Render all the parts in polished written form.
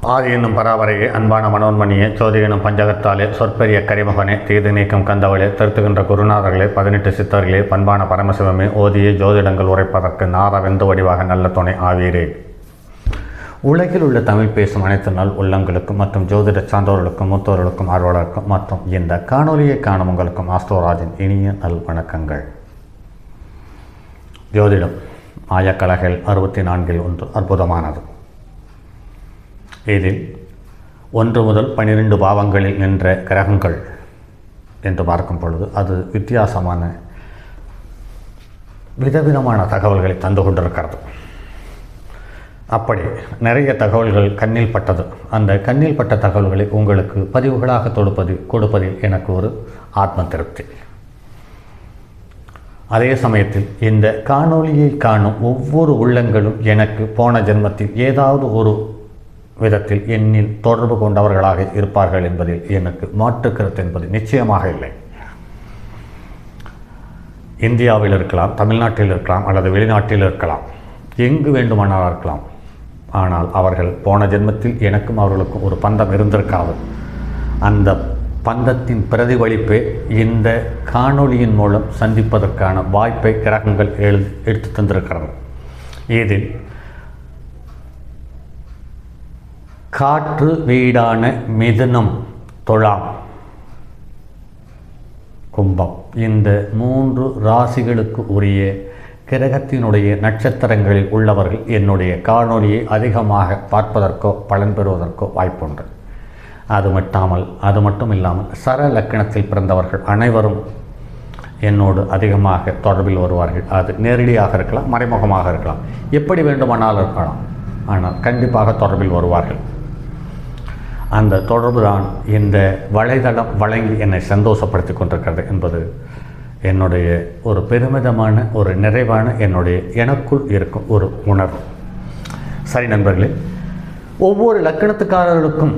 ஆதி என்னும் பராபரையே, அன்பான மனோன்மணியே, சோதி எனும் பஞ்சகத்தாலே, சொற்பெரிய கரிமகனே, தீது நீக்கம் கந்தவளே, திருத்துகின்ற குருநாதர்களே, 18 சித்தர்களே, பண்பான பரமசிவமே, ஓதிய ஜோதிடங்கள் உரைப்பதற்கு நாரவெந்து வடிவாக நல்ல துணை ஆவீரே. உலகில் உள்ள தமிழ் பேசும் அனைத்து நாள் உள்ளங்களுக்கும் மற்றும் ஜோதிட சான்றோர்களுக்கும் மூத்தோர்களுக்கும் ஆர்வலருக்கும் மற்றும் இந்த காணொலியை காணும் உங்களுக்கும் ஆஸ்ட்ரோராஜின் இனிய நல் வணக்கங்கள். ஜோதிடம் ஆயக்கலைகள் 64 ஒன்று அற்புதமானது. இதில் 1 முதல் 12 பாவங்களில் நின்ற கிரகங்கள் என்று பார்க்கும் பொழுது அது வித்தியாசமான விதவிதமான தகவல்களை தந்து கொண்டிருக்கிறது. அப்படி நிறைய தகவல்கள் கண்ணில் பட்டது. அந்த கண்ணில் பட்ட தகவல்களை உங்களுக்கு பதிவுகளாக கொடுப்பதில் எனக்கு ஒரு ஆத்ம திருப்தி. அதே சமயத்தில் இந்த காணொளியை காணும் ஒவ்வொரு உள்ளங்களும் எனக்கு போன ஜென்மத்தில் ஏதாவது ஒரு விதத்தில் என்னில் தொடர்பு கொண்டவர்களாக இருப்பார்கள் என்பதில் எனக்கு மாற்று கருத்து என்பது நிச்சயமாக இல்லை. இந்தியாவில் இருக்கலாம், தமிழ்நாட்டில் இருக்கலாம், அல்லது வெளிநாட்டில் இருக்கலாம், எங்கு வேண்டுமானால் இருக்கலாம். ஆனால் அவர்கள் போன ஜென்மத்தில் எனக்கும் அவர்களுக்கும் ஒரு பந்தம் இருந்திருக்காது. அந்த பந்தத்தின் பிரதிபலிப்பே இந்த காணொளியின் மூலம் சந்திப்பதற்கான வாய்ப்பை கிரகங்கள் எடுத்து தந்திருக்கிறது. இதில் காற்று வீடான மிதுனம், துலாம், கும்பம், இந்த 3 ராசிகளுக்கு உரிய கிரகத்தினுடைய நட்சத்திரங்களில் உள்ளவர்கள் என்னுடைய காணொளியை அதிகமாக பார்ப்பதற்கோ பலன் பெறுவதற்கோ வாய்ப்புண்டு. அது மட்டும் இல்லாமல் சர லக்கணத்தில் பிறந்தவர்கள் அனைவரும் என்னோடு அதிகமாக தொடர்பில் வருவார்கள். அது நேரடியாக இருக்கலாம், மறைமுகமாக இருக்கலாம், எப்படி வேண்டுமானாலும் இருக்கலாம். ஆனால் கண்டிப்பாக தொடர்பில் வருவார்கள். அந்த தொடர்பு தான் இந்த வலைதளம் வழங்கி என்னை சந்தோஷப்படுத்தி கொண்டிருக்கிறது என்பது என்னுடைய ஒரு பெருமிதமான, ஒரு நிறைவான, எனக்குள் இருக்கும் ஒரு உணர்வு. சரி நண்பர்களே, ஒவ்வொரு லக்கணத்துக்காரர்களுக்கும்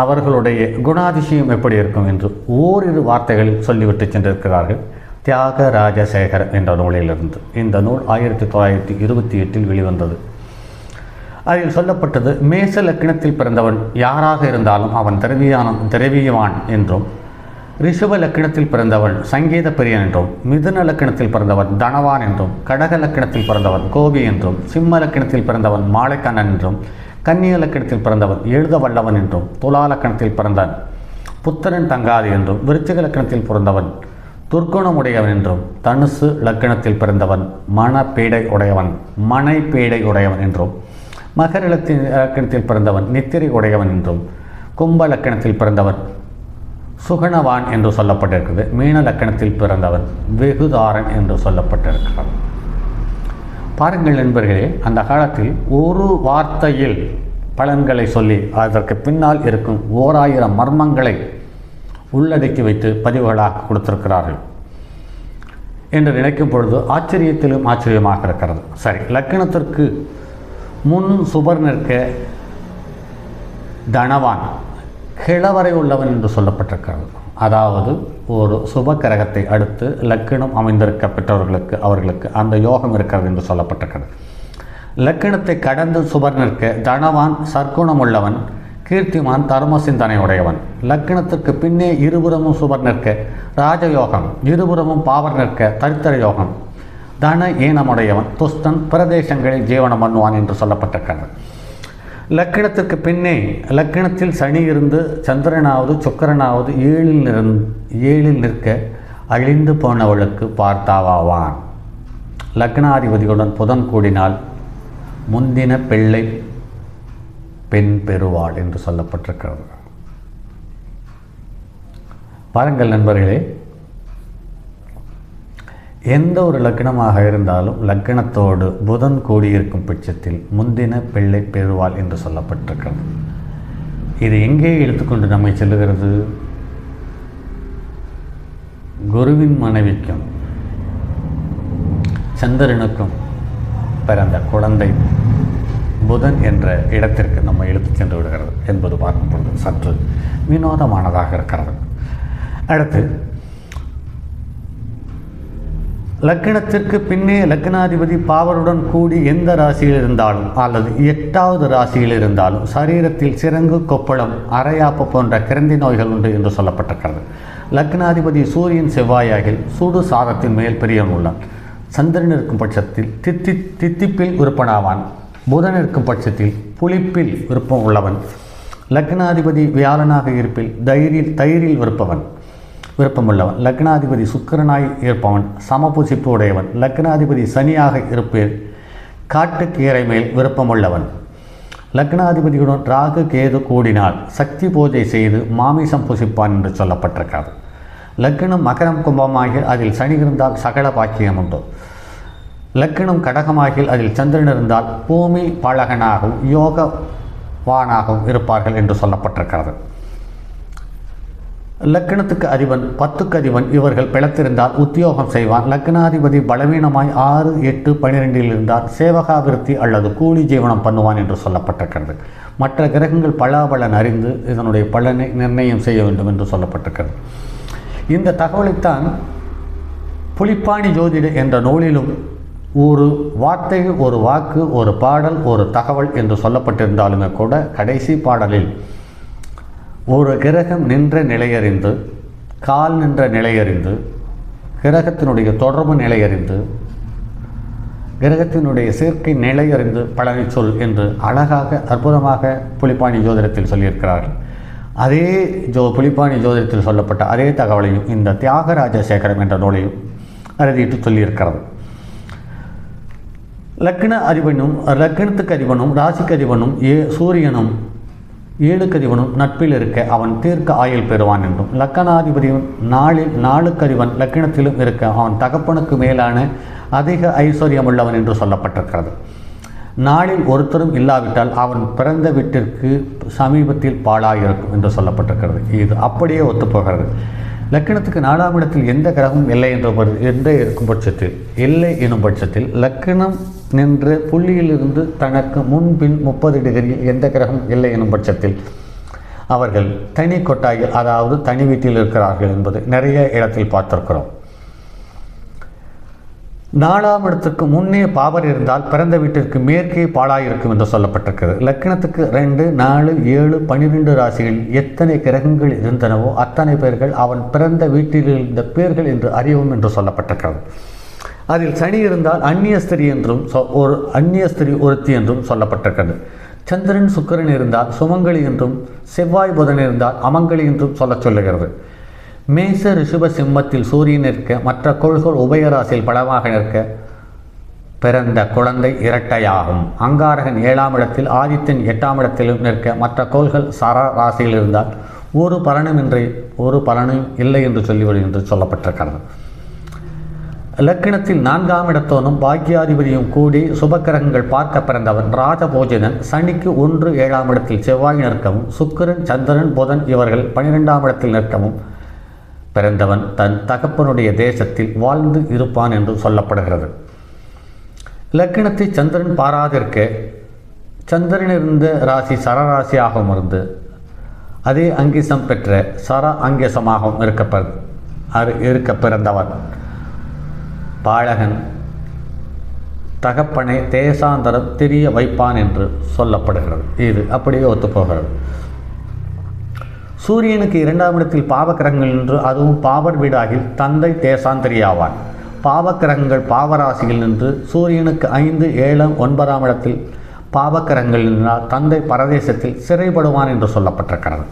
அவர்களுடைய குணாதிசயம் எப்படி இருக்கும் என்று ஓரிரு வார்த்தைகளில் சொல்லிவிட்டு சென்றிருக்கிறார்கள். தியாகராஜசேகர் என்ற நூலிலிருந்து. இந்த நூல் 1928 வெளிவந்தது. அதில் சொல்லப்பட்டது, மேச லக்கணத்தில் பிறந்தவன் யாராக இருந்தாலும் அவன் திரவியவான் என்றும், ரிஷப லக்கணத்தில் பிறந்தவன் சங்கீத பிரியன் என்றும், மிதுன லக்கணத்தில் பிறந்தவன் தனவான் என்றும், கடக லக்கணத்தில் பிறந்தவன் கோபி என்றும், சிம்ம லக்கணத்தில் பிறந்தவன் மாலைக்கண்ணன் என்றும், கன்னிய லக்கணத்தில் பிறந்தவன் எழுத வல்லவன் என்றும், துலா லக்கணத்தில் பிறந்தவன் புத்திரன் தங்காது என்றும், விருச்சிக லக்கணத்தில் பிறந்தவன் துர்க்குணமுடையவன் என்றும், தனுசு லக்கணத்தில் பிறந்தவன் மனை பேடை உடையவன் என்றும், மகர லக்கணத்தில் பிறந்தவன் நித்திரை உடையவன் என்றும், கும்ப லக்கணத்தில் பிறந்தவன் சுகணவான் என்று சொல்லப்பட்டிருக்கிறது. மீன லக்கணத்தில் பிறந்தவன் வெகுதாரன் என்று சொல்லப்பட்டிருக்கிறது. பாருங்கள் நண்பர்களே, அந்த காலத்தில் ஒரு வார்த்தையில் பலன்களை சொல்லி அதற்கு பின்னால் இருக்கும் 1000 மர்மங்களை உள்ளடக்கி வைத்து பதிவுகளாக கொடுத்திருக்கிறார்கள் என்று நினைக்கும் பொழுது ஆச்சரியத்திலும் ஆச்சரியமாக இருக்கிறது. சரி, லக்கணத்திற்கு முன் சுபர் நிற்க தனவான் கிழவரை உள்ளவன் என்று சொல்லப்பட்டிருக்கிறது. அதாவது ஒரு சுப கிரகத்தை அடுத்து லக்கணம் அமைந்திருக்க பெற்றவர்களுக்கு அவர்களுக்கு அந்த யோகம் இருக்கிறது என்று சொல்லப்பட்டிருக்கிறது. லக்கணத்தை கடந்து சுபர் நிற்க தனவான் சற்குணம் உள்ளவன், கீர்த்திமான், தர்ம சிந்தனை உடையவன். லக்கணத்திற்கு பின்னே இருபுறமும் சுபர் நிற்க ராஜயோகம், இருபுறமும் பாவர் நிற்க தரித்திர யோகம், தன ஈனமுடையவன், துஷ்டன், பிரதேசங்களில் ஜீவனம் பண்ணுவான் என்று சொல்லப்பட்டிருக்கிறது. லக்கணத்திற்கு பின்னே லக்கணத்தில் சனி இருந்து சந்திரனாவது சுக்கிரனாவது ஏழில் நிற்க அழிந்து போனவளுக்கு பார்த்தாவான். லக்னாதிபதியுடன் புதன் கூடினால் முந்தின பிள்ளை பெண் பெறுவாள் என்று சொல்லப்பட்டிருக்கிறது. பாருங்கள் நண்பர்களே, எந்த ஒரு லக்கணமாக இருந்தாலும் லக்கணத்தோடு புதன் கூடியிருக்கும் பட்சத்தில் முந்தின பிள்ளை பெறுவாள் என்று சொல்லப்பட்டிருக்கிறது. இது எங்கே எடுத்துக்கொண்டு நம்மை செல்லுகிறது? குருவின் மனைவிக்கும் சந்திரனுக்கும் பிறந்த குழந்தை புதன் என்ற இடத்திற்கு நம்ம எடுத்து சென்று விடுகிறது என்பது பார்க்கும் பொழுது சற்று வினோதமானதாக இருக்கிறது. அடுத்து லக்னத்திற்கு பின்னே லக்னாதிபதி பாவருடன் கூடி எந்த ராசியில் இருந்தாலும் அல்லது 8வது ராசியில் இருந்தாலும் சரீரத்தில் சிரங்கு, கொப்பளம், அரையாப்பு போன்ற கிரந்தி நோய்கள் உண்டு என்று சொல்லப்பட்டிருக்கிறது. லக்னாதிபதி சூரியன் செவ்வாயாகில் சூடு சாதத்தின் மேல் பிரியம் உள்ளான். சந்திரன் இருக்கும் பட்சத்தில் தித்திப்பில் விருப்பனாவான். புதன் இருக்கும் பட்சத்தில் புளிப்பில் விருப்பம் உள்ளவன். லக்னாதிபதி வியாழனாக இருப்பில் தயிரில் விருப்பமுள்ளவன். லக்னாதிபதி சுக்கிரனாய் இருப்பவன் சமபுசிப்பு உடையவன். லக்னாதிபதி சனியாக இருப்பில் காட்டுக்கீரை மேல் விருப்பமுள்ளவன். லக்னாதிபதியுடன் ராகு கேது கூடினால் சக்தி பூஜை செய்து மாமிசம் புசிப்பான் என்று சொல்லப்பட்டிருக்கிறது. லக்னம் மகரம் கும்பமாகில் அதில் சனி இருந்தால் சகல பாக்கியம் உண்டு. லக்னம் கடகமாகில் அதில் சந்திரன் இருந்தால் பூமி பாலகனாகவும் யோகவானாகவும் இருப்பார்கள் என்று சொல்லப்பட்டிருக்கிறது. லக்னத்துக்கு அதிபன் 10க்கு அதிபன் இவர்கள் பிளத்திருந்தால் உத்தியோகம் செய்வான். லக்னாதிபதி பலவீனமாய் 6, 8, 12 இருந்தால் சேவகாவிருத்தி அல்லது கூலி ஜீவனம் பண்ணுவான் என்று சொல்லப்பட்டிருக்கிறது. மற்ற கிரகங்கள் பலாபலன் அறிந்து இதனுடைய பலனை நிர்ணயம் செய்ய வேண்டும் என்று சொல்லப்பட்டிருக்கிறது. இந்த தகவலைத்தான் புலிப்பாணி ஜோதிட என்ற நூலிலும் ஒரு வார்த்தை, ஒரு வாக்கு, ஒரு பாடல், ஒரு தகவல் என்று சொல்லப்பட்டிருந்தாலுமே கூட கடைசி பாடலில் ஒரு கிரகம் நின்ற நிலையறிந்து, கால் நின்ற நிலையறிந்து, கிரகத்தினுடைய தொடர்பு நிலையறிந்து, கிரகத்தினுடைய சேர்க்கை நிலையறிந்து பலனை சொல் என்று அழகாக அற்புதமாக புலிப்பாணி ஜோதிடத்தில் சொல்லியிருக்கிறார்கள். அதே புலிப்பாணி ஜோதிடத்தில் சொல்லப்பட்ட அதே தகவலையும் இந்த தியாகராஜ சேகரம் என்ற நூலையும் அறுதிட்டு சொல்லியிருக்கிறது. லக்னத்துக்கு அதிபனும் ராசிக்கு அதிபனும் சூரியனும் 7க்கு அதிபனும் நட்பில் இருக்க அவன் தீர்க்க ஆயுள் பெறுவான் என்றும், லக்னாதிபதியும் 4க்கு அதிபன் லக்னத்திலும் இருக்க அவன் தகப்பனுக்கு மேலான அதிக ஐஸ்வர்யம் உள்ளவன் என்று சொல்லப்பட்டிருக்கிறது. நாளில் ஒருத்தரும் இல்லாவிட்டால் அவன் பிறந்த வீட்டிற்கு சமீபத்தில் பாழாயிருக்கும் என்று சொல்லப்பட்டிருக்கிறது. இது அப்படியே ஒத்துப்போகிறது. லக்னத்துக்கு 4ஆம் இடத்தில் எந்த கிரகமும் இல்லை என்று இருக்கும் பட்சத்தில், இல்லை எனும் பட்சத்தில் லக்னம் நின்று புள்ளியிலிருந்து தனக்கு முன்பின் 30 டிகிரியில் எந்த கிரகம் இல்லை எனும் பட்சத்தில் அவர்கள் தனி கொட்டாயில், அதாவது தனி வீட்டில் இருக்கிறார்கள் என்பது நிறைய இடத்தில் பார்த்திருக்கிறோம். 4ஆம் இடத்துக்கு முன்னே பாவர் இருந்தால் பிறந்த வீட்டிற்கு மேற்கே பாழாயிருக்கும் என்று சொல்லப்பட்டிருக்கிறது. லக்னத்துக்கு 2, 4, 7, 12 ராசிகளில் எத்தனை கிரகங்கள் இருந்தனவோ அத்தனை பேர்கள் அவன் பிறந்த வீட்டில் இருந்த பேர்கள் என்று அறிவும் என்று சொல்லப்பட்டிருக்கிறது. அதில் சனி இருந்தால் அந்நியஸ்திரி என்றும் அந்நியஸ்திரி ஒருத்தி என்றும் சொல்லப்பட்டிருக்கிறது. சந்திரன் சுக்கிரன் இருந்தால் சுமங்கலி என்றும், செவ்வாய் புதன் இருந்தால் அமங்கலி என்றும் சொல்லுகிறது. மேச ரிஷப சிம்மத்தில் சூரியன் நிற்க, மற்ற கோள்கள் உபயராசியில் பலமாக நிற்க பிறந்த குழந்தை இரட்டையாகும். அங்காரகன் 7ஆம் இடத்தில், ஆதித்யன் 8ஆம் இடத்திலும் நிற்க, மற்ற கோள்கள் சர ராசியில் இருந்தால் ஒரு பலனும் இல்லை என்று சொல்லிவிடும் என்று சொல்லப்பட்டிருக்கிறது. லக்னத்தில் 4ஆம் இடத்தோனும் பாக்கியாதிபதியும் கூடி சுபக்கிரகங்கள் பார்க்க பிறந்தவன் ராஜபோஜனன். சனிக்கு 1, 7ஆம் இடத்தில் செவ்வாய் நிற்கவும், சுக்கிரன், சந்திரன், புதன் இவர்கள் 12ஆம் இடத்தில் நிற்கவும் பிறந்தவன் தன் தகப்பனுடைய தேசத்தில் வாழ்ந்து இருப்பான் என்று சொல்லப்படுகிறது. லக்னத்தை சந்திரன் பாராதிருக்க, சந்திரன் இருந்த ராசி சரராசியாகவும் இருந்து அதே அங்கிசம் பெற்ற சர அங்கிசமாகவும் இருக்க பிறந்தவன் பாலகன் தகப்பனை தேசாந்தரம் தெரிய வைப்பான் என்று சொல்லப்படுகிறது. இது அப்படியே ஒத்துப்போகிறது. சூரியனுக்கு 2ஆம் இடத்தில் பாவக்கிரகங்கள் நின்று, அதுவும் பாவர் வீடாகில் தந்தை தேசாந்திரியாவான். பாவக்கிரகங்கள் பாவராசியில் நின்று சூரியனுக்கு 5, 7, 9ஆம் இடத்தில் பாவக்கிரகங்கள் நின்றால் தந்தை பரதேசத்தில் சிறைப்படுவான் என்று சொல்லப்பட்டிருக்கிறது.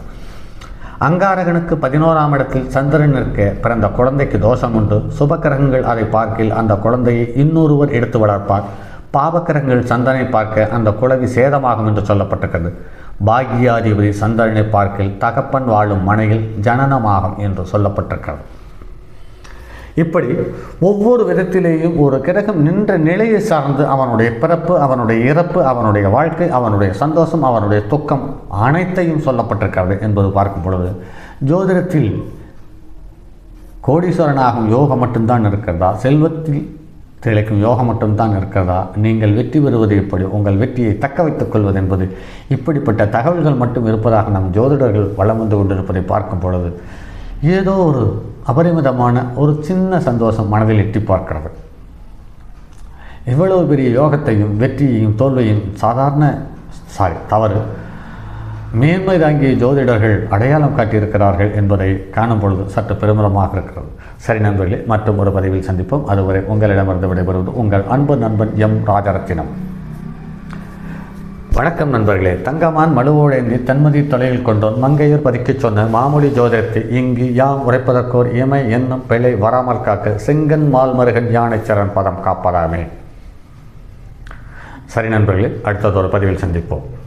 அங்காரகனுக்கு 11ஆம் இடத்தில் சந்திரன் நிற்க பிறந்த குழந்தைக்கு தோஷம் உண்டு. சுபக்கிரகங்கள் அதை பார்க்கில் அந்த குழந்தையை இன்னொருவர் எடுத்து வளர்ப்பார். பாவக்கிரகங்கள் சந்திரனை பார்க்க அந்த குழவி சேதமாகும் என்று சொல்லப்பட்டிருக்கிறது. பாக்கியாதிபதி சந்திரனை பார்க்கில் தகப்பன் வாழும் மனையில் ஜனனமாகும் என்று சொல்லப்பட்டிருக்கிறது. இப்படி ஒவ்வொரு விதத்திலேயும் ஒரு கிரகம் நின்ற நிலையை சார்ந்து அவனுடைய பிறப்பு, அவனுடைய இறப்பு, அவனுடைய வாழ்க்கை, அவனுடைய சந்தோஷம், அவனுடைய துக்கம் அனைத்தையும் சொல்லப்பட்டிருக்கிறது என்பது பார்க்கும் பொழுது ஜோதிடத்தில் கோடீஸ்வரனாகும் யோகம் மட்டும்தான் இருக்கிறதா, செல்வத்தில் திளைக்கும் யோகம் மட்டும்தான் இருக்கிறதா, நீங்கள் வெற்றி பெறுவது எப்படி, உங்கள் வெற்றியை தக்க வைத்துக் கொள்வது என்பது, இப்படிப்பட்ட தகவல்கள் மட்டும் இருப்பதாக நம் ஜோதிடர்கள் வலம் வந்து கொண்டிருப்பதை பார்க்கும் பொழுது ஏதோ ஒரு அபரிமிதமான ஒரு சின்ன சந்தோஷம் மனதில் எட்டி பார்க்கிறது. இவ்வளவு பெரிய யோகத்தையும் வெற்றியையும் தோல்வியும் தவறு மேன்மை தாங்கிய ஜோதிடர்கள் அடையாளம் காட்டியிருக்கிறார்கள் என்பதை காணும் பொழுது சற்று பெருமிதமாக இருக்கிறது. சரி நண்பர்களே, மற்றும் ஒரு பதிவில் சந்திப்போம். அதுவரை உங்களிடமிருந்து விடைபெறுவது உங்கள் அன்பு நண்பன் எம் ராஜரத்தினம். வணக்கம் நண்பர்களே. தங்கமான் மழுவோடேந்தி தன்மதி தொலைவில் கொண்டோன் மங்கையர் பதிக்கச் சொன்ன மாமொழி ஜோதிடத்தை இங்கு யாம் உரைப்பதற்கோர் இமை என்னும் பிழை வராமல் காக்க செங்கன் மால்மருகன் யானைச்சரன் பதம் காப்பதாமே. சரி நண்பர்களே, அடுத்ததொரு பதிவில் சந்திப்போம்.